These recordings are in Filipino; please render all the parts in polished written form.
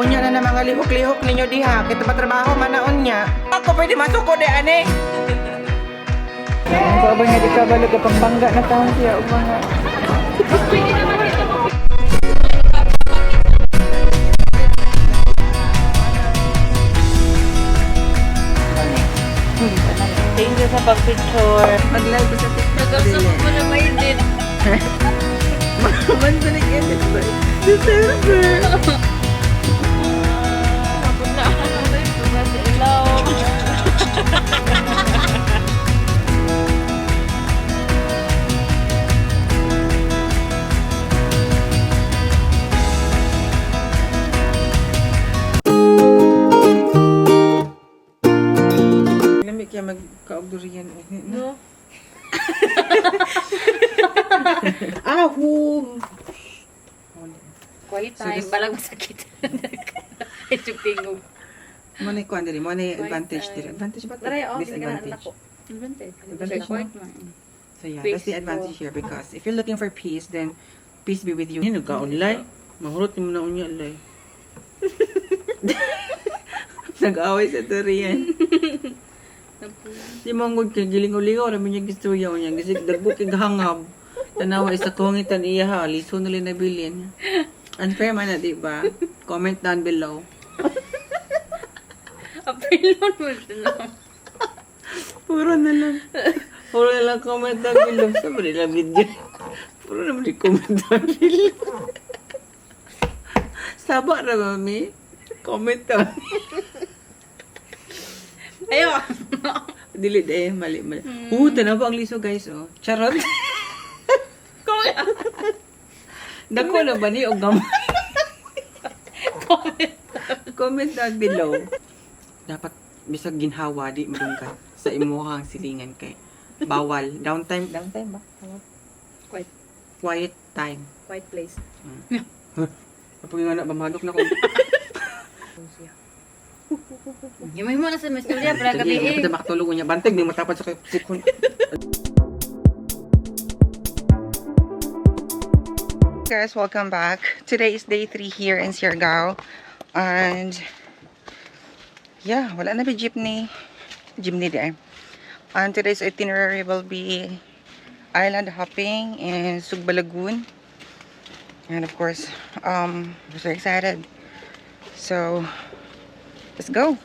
Unya na mga lihok-lihok ninyo diha. Kita pa trabaho manaon niya. Ako pwede masuko di ane. Ang kabay nga di ka balik ka pambangga na taon siya. Mga... Thank you sa pag-picture. Mag-live ko sa TikTok. Nagkasama mo na may edit. Magbalik edit ba? December. Kapag na ano ba ito ba sa ilaw? Lamig kaya magka-obdurian. No? Ahum! Quiet So time. this- Balang masakit. Ito tingog. Manay kuan diri, manay Quiet advantage time. diri. Advantage ba? Taray, oh, Disadvantage. ako. Advantage. Advantage Quiet mo? man. So yeah, that's the advantage here because if you're looking for peace, then peace be with you. Ni nagka-online. Mahurot mo na unya lay. Nag-away sa turian. Di manggod kay gilingaw-lingaw ra minya gistorya unya gisig dagbo kay hangab. Tanawa isa kongitan iya ha, liso na na bilin. Unfair man na, di ba? Comment down below. Apilon mo ito na. Puro na lang. Puro na lang comment down below. Sabi nila video. Puro naman di comment down below. Saba na, mami. Comment down. Ayaw. Dili eh, mali. Tanawa ang liso guys, oh. Charot. Dako na ba ni o gamay? Comment down below. Dapat bisag ginhawa di madunggan sa imuhang silingan kay bawal downtime ba? Quiet. Quiet time. Quiet place. Kapag nga na bamadok na ko. Yamay mo na sa mesturya para gabi eh. Kita makatulog niya banteg ni matapat sa sikon. Guys, welcome back. Today is day 3 here in Siargao. And yeah, wala na ba jeepney there. And today's itinerary will be island hopping in Sugba Lagoon. And of course, I'm so excited. So, let's go.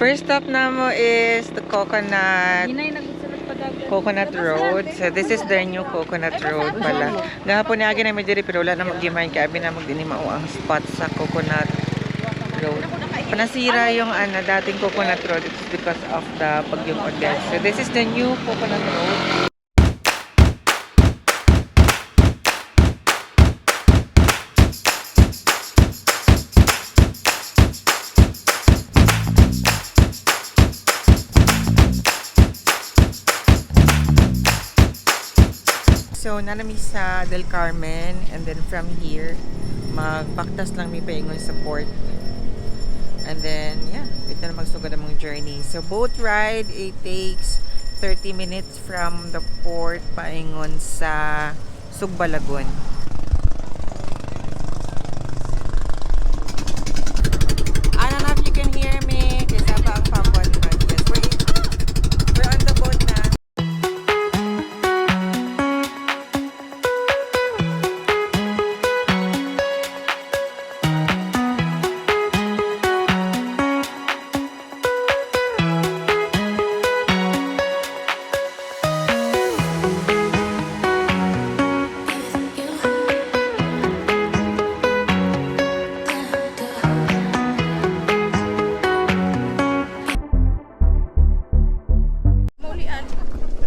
First stop namo is the Coconut Road. So this is the new Coconut Road pala. Gahapon niya na may diri pero wala na mag-gimain kaya abi na magdini mao ang spot sa Coconut Road. Nasira yung dating Coconut Road. It's because of the Bagyong Odette. So this is the new Coconut Road. So, nanami sa Del Carmen and then from here, magpaktas lang may paingon sa port. And then, yeah, dito na magsugod ang mga journey. So, boat ride, it takes 30 minutes from the port paingon sa Sugba Lagoon. I don't know if you can hear me. Kasi ba ang pambon ba? Yes, we're on the boat na.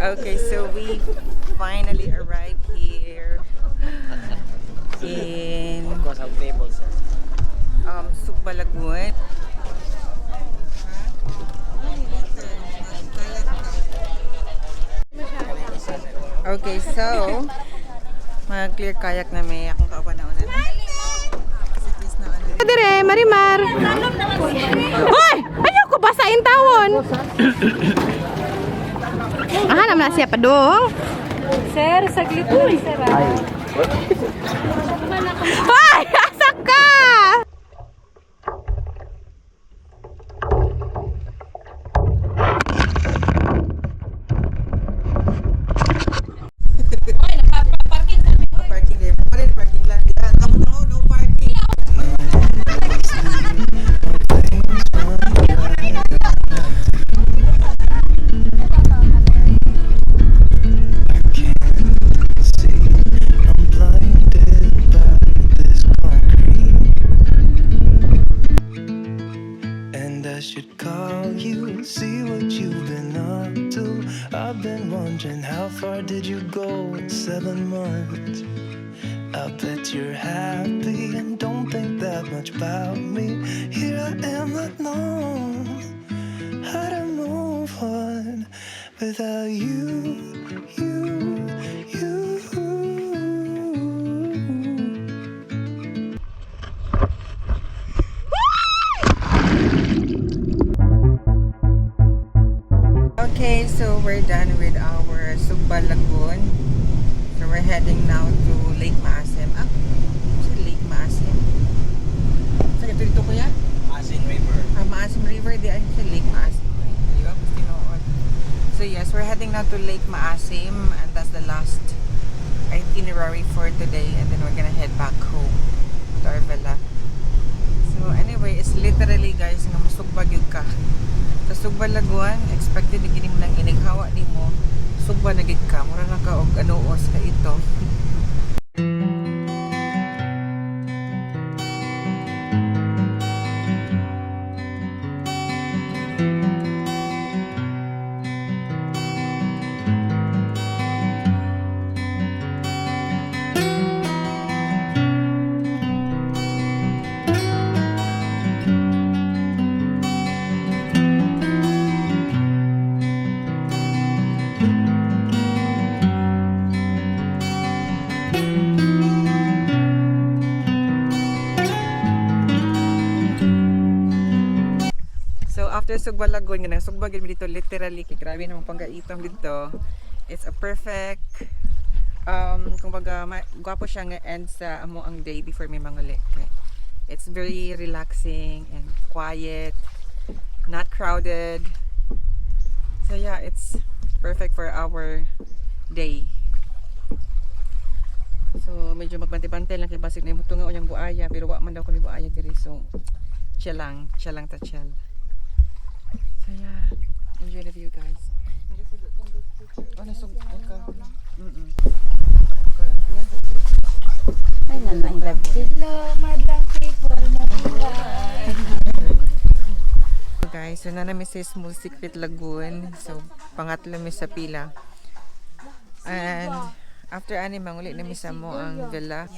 Okay, so we finally arrived here in Sugba Lagoon. Okay, so mag-clear kayak na may akong kaupanaonan. Dire, Marimar. Hoy! Ayaw ko basain tawon. Hanam na siya pa dong. Sir, saglit lang, sir. Ay! Asak ka! Parking din. Pa rin parking lot yan. Kamu no parking. I'm blinded by this concrete, and I should call you, see what you've been up to. I've been wondering, how far did you go in 7 months? I bet you're happy and don't think that much about me. Here I am alone, how to move on without you, you. Okay, so we're done with our Sugba Lagoon. So we're heading now to Lake Maasim. Ah, sa Lake Maasim. Sa dito kuya? Asin River. Maasim River, di ay sa Lake Maasim. Diba? Tinood. So yes, we're heading now to Lake Maasim, and that's the last itinerary for today, and then we're gonna head back home to our villa. So anyway, it's literally guys, nga musugbag yun ka. Sa Sugba Lagoon, expected na ginim lang inighawa ni mo. Sugba na gid ka, mura na ka og anuos ka ito. So after Sugba Lagoon, nga Sugba gid mi dito literally kay grabe namang panggaitom dito. It's a perfect kumbaga gwapo siya nga end sa amo ang day before may manguli. It's very relaxing and quiet, not crowded. So yeah, it's perfect for our day. So medyo magbante-bante lang kay basig na imutunga o yung buaya, pero wa man daw ko ni buaya diri, so chill lang ta chill. So yeah, enjoy the view guys. Oh, nasog ka. Ay, naman love Hello, madlang people na buhay. So guys, so na namin sa Small Secret Lagoon. So pangatlo mi sa pila. And after ani manguli na mi sa mo ang villa.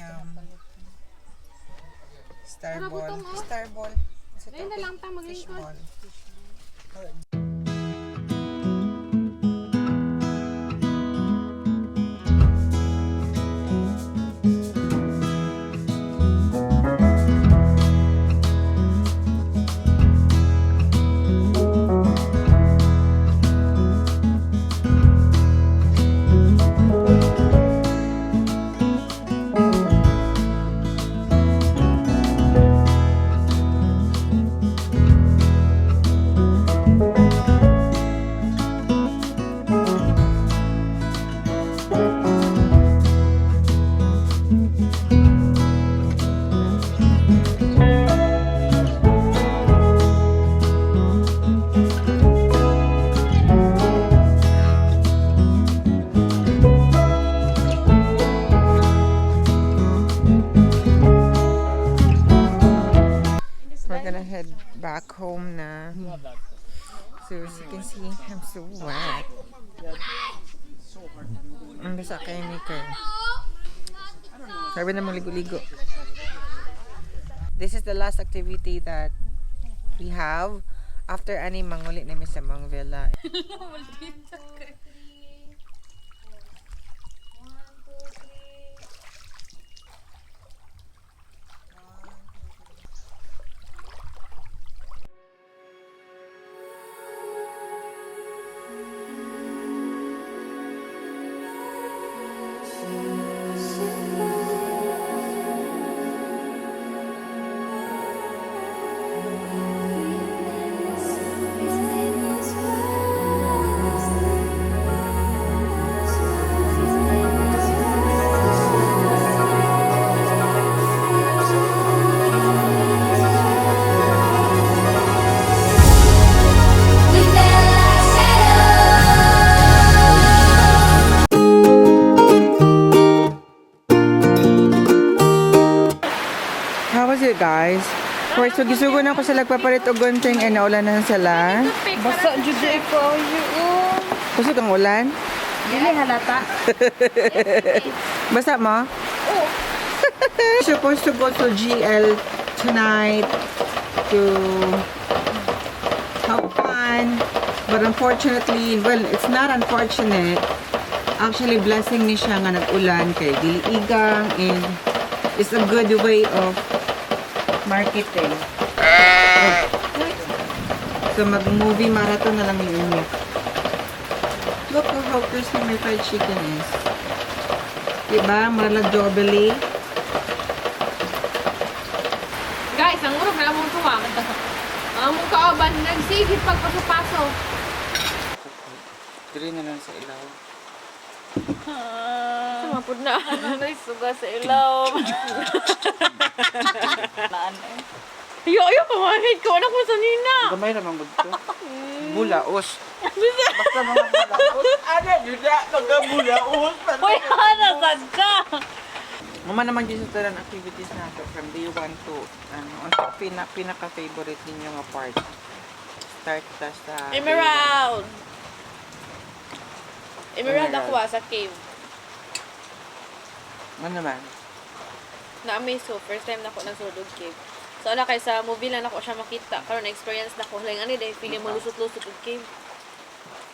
Starball. Starball. Ayun na lang ta maglingkod. Head back home na. So as you can see, I'm so wet. Ang basa kayo ni Kay. Sabi na mong ligo-ligo. This is the last activity that we have after ani manguli na mi sa mga villa. Sit it, guys. First, gisugo na ako sila papalit og gunting and naulanan sila. Basa jud ko yun. Kusog ang ulan. Dili halata. Basta mo? Oh. Supposed to go to GL tonight to have fun. But unfortunately, well, it's not unfortunate. Actually, blessing ni siya nga nag-ulan kay dili igang and it's a good way of marketing. So, mag-movie marathon na lang yun. Look how crispy my fried chicken is. Diba? Marala jobely. Guys, ang urog na among tuwang. Ang among kauban, nagsigit pagpaso-paso. Diri na lang sa ilaw. Sumapod na. May suga sa ilaw. Ayo, pamahit ko. Anak mo sa nina. Gamay naman gud to. Bulaos. Basta mga bulaos. Ano, yun na, nagabulaos. Uy, hanasad ka. Mama naman dito sa tanan activities nato from day 1 to ano, pinaka-favorite ninyo nga part. Start ta sa Emerald. Emerald Emerald. ako sa cave. Ano naman? Na-amaze ko. First time na ako nagsulod cave. So, ala kay sa movie lang ako siya makita. Karon na-experience na ko. Lang ani dahil feeling mo lusot-lusot og cave.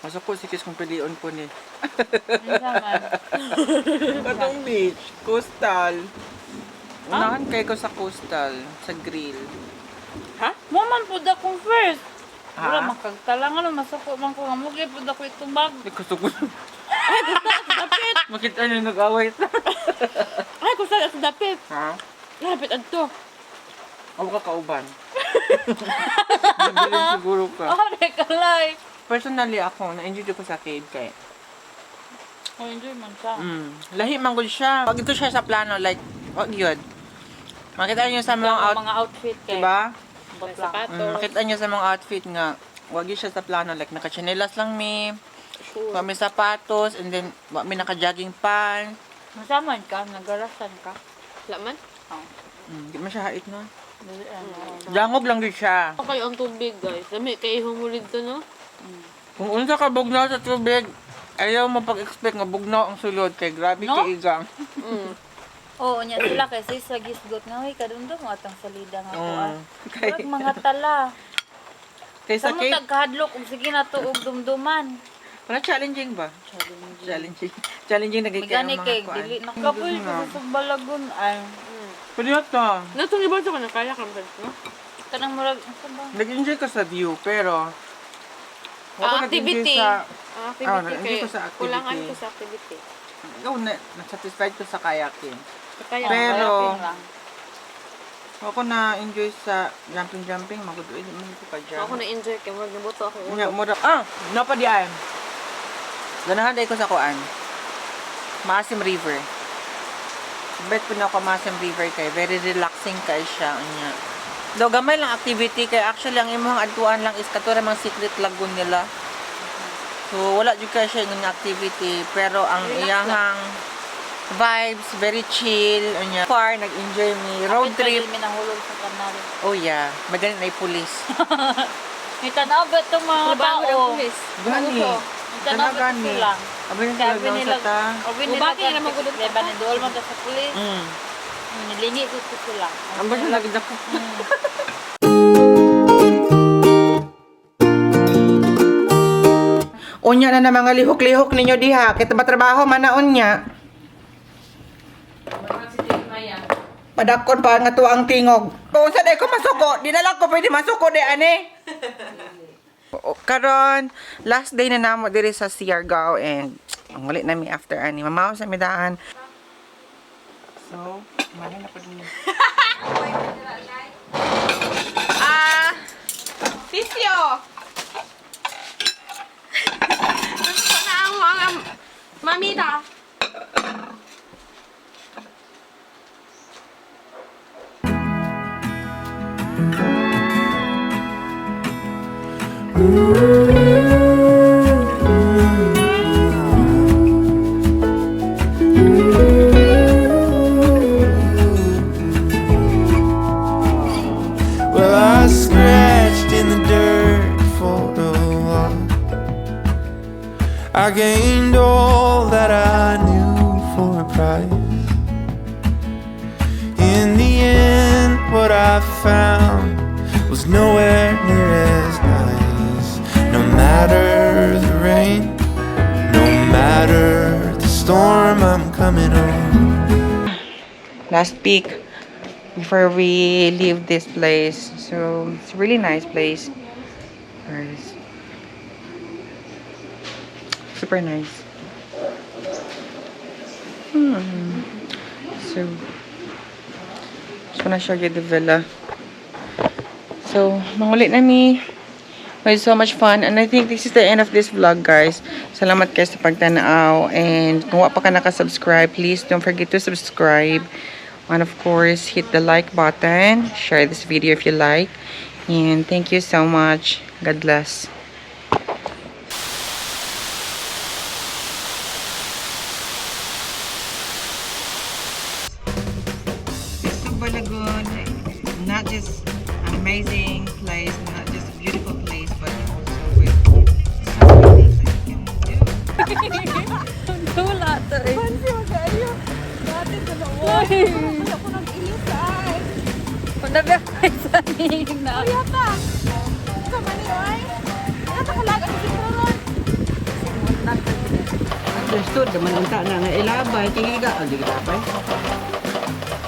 Masok ko si Kis kung pilion po ni. Naman. Katong beach, coastal. Unahan kay ko sa coastal, sa grill. Maman po da kong first. Ha? Wala makagtalang ano, masuko man ko nga mugi po da ko itubag. Hindi ko suko. Makita niyo nag-away ta. Ay, kung sa dapit. Ha? Lapit adto. Ako ka kauban. Nabilin siguro ka. Oh, rekalay. Personally ako, na-enjoy ko sa cave kay. Oh, enjoy man siya. Lahi man gud siya. Pag ito siya sa plano, like, wag yun. Makita niyo sa mga Mga outfit kay. diba? Bot lang. Sapatos. Makita niyo sa mga outfit nga, wag yun siya sa plano, like, naka-chinelas lang mi, Sure. may sapatos, and then, may naka-jogging pants. Masaman ka, nagarasan ka. Laman. Di man siya hait na. Dili, ano. Dangog lang din siya. Okay, ang tubig, guys. Dami, kay humulid to, no? Kung unsa ka bugnaw sa tubig, ayaw mo pag-expect nga bugnaw ang sulod kay grabe No? kay igang. Oo, nya sila kasi sa gisgot nga, uy, kadundong mo atang salida nga ko. Kay, Kay mga tala. kay Sa sa mo cave, tagkahadlok ug sige na tuog dumduman. para challenging ba? Challenging. Challenging naging kaya Gani ang kay mga kuan. dili nakapoy ko sa balagon ay. Pwede to. Natong iba ko na kaya kang no? Kanang murag asa ba? Nag-enjoy ka sa view, pero ako nag-enjoy Activity. sa Activity nag-enjoy kay ko sa activity. kulangan ko sa activity. ikaw na satisfied ko sa kayaking. Kaya Pero- Kayaking lang. Ako na-enjoy sa jumping, magudoy mo ko pa dyan. ako na-enjoy kay mo nabuto ako. Unya, mura, napa di ay. Ganahan day ko sa kuan. Maasim River. Bet po na ako Maasim River kay very relaxing kay siya unya. Do gamay lang activity kay actually ang imong adtuan lang is katura mang secret lagoon nila. So wala jud kay siya ng activity pero ang iyahang vibes very chill unya. Far nag-enjoy mi road trip. Mi nahulog sa kanal. Oh yeah, magaling na pulis. Ni tanaw ba itong mga Trabaho ng tao? pulis. Gani. Ni tanaw ba Gani. sila? Abi na Sabi sila nila, sa ta. sabi Ubati nila naman gudod. Diba ni Dol man sa pulis? Mm. Nilingi ko sila. Ang ba lagi dako. Unya na mga lihok-lihok ninyo diha, kita ba trabaho man na unya. Padakon pa nga tuang tingog. Kung sa day ko masuko, di na lang ko pwede masuko di ane. Karon, last day na namo diri sa Siargao and ang ulit nami after ani. Mamaw sa midaan. So, mali na po din. Sisyo! Gusto na ang mga mamita. last peek before we leave this place. So it's a really nice place. Guys. Super nice. So just wanna show you the villa. So mangulit na mi. It was so much fun, and I think this is the end of this vlog, guys. Salamat guys sa pagtanaw, and kung wa pa ka nakasubscribe, please don't forget to subscribe, and of course hit the like button, share this video if you like, and thank you so much. God bless. This is Balagoon, not just an amazing place, not just a beautiful place, but also with so many things that you can do. Wala to eh. Pansi mo kayo. Dati ko na wala ko nag-ilisay. Kung nabiyakay sa ning na. Kuya pa. Sa maniway. Ano ta kalaga sa siguro? Understood, naman unta na nga ilabay, tingiga, di kita pa.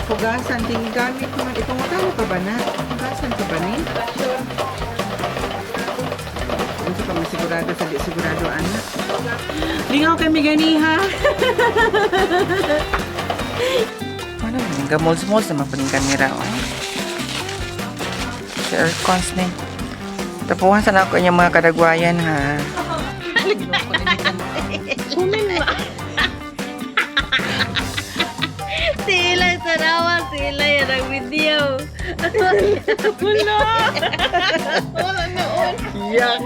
Hugasan, tingigamit naman. Itong matalo ka ba na? Hugasan ka ba ni? Ano sa pamasigurado sa di sigurado, anak? Lingaw kami gani, ha? Ano, gamols-mols naman po ng camera, oh. Si aircons na. Tapuhan sana ako yung mga kadagwayan, ha? Sila sa rawa, sila yan ang video. Wala noon. Yak.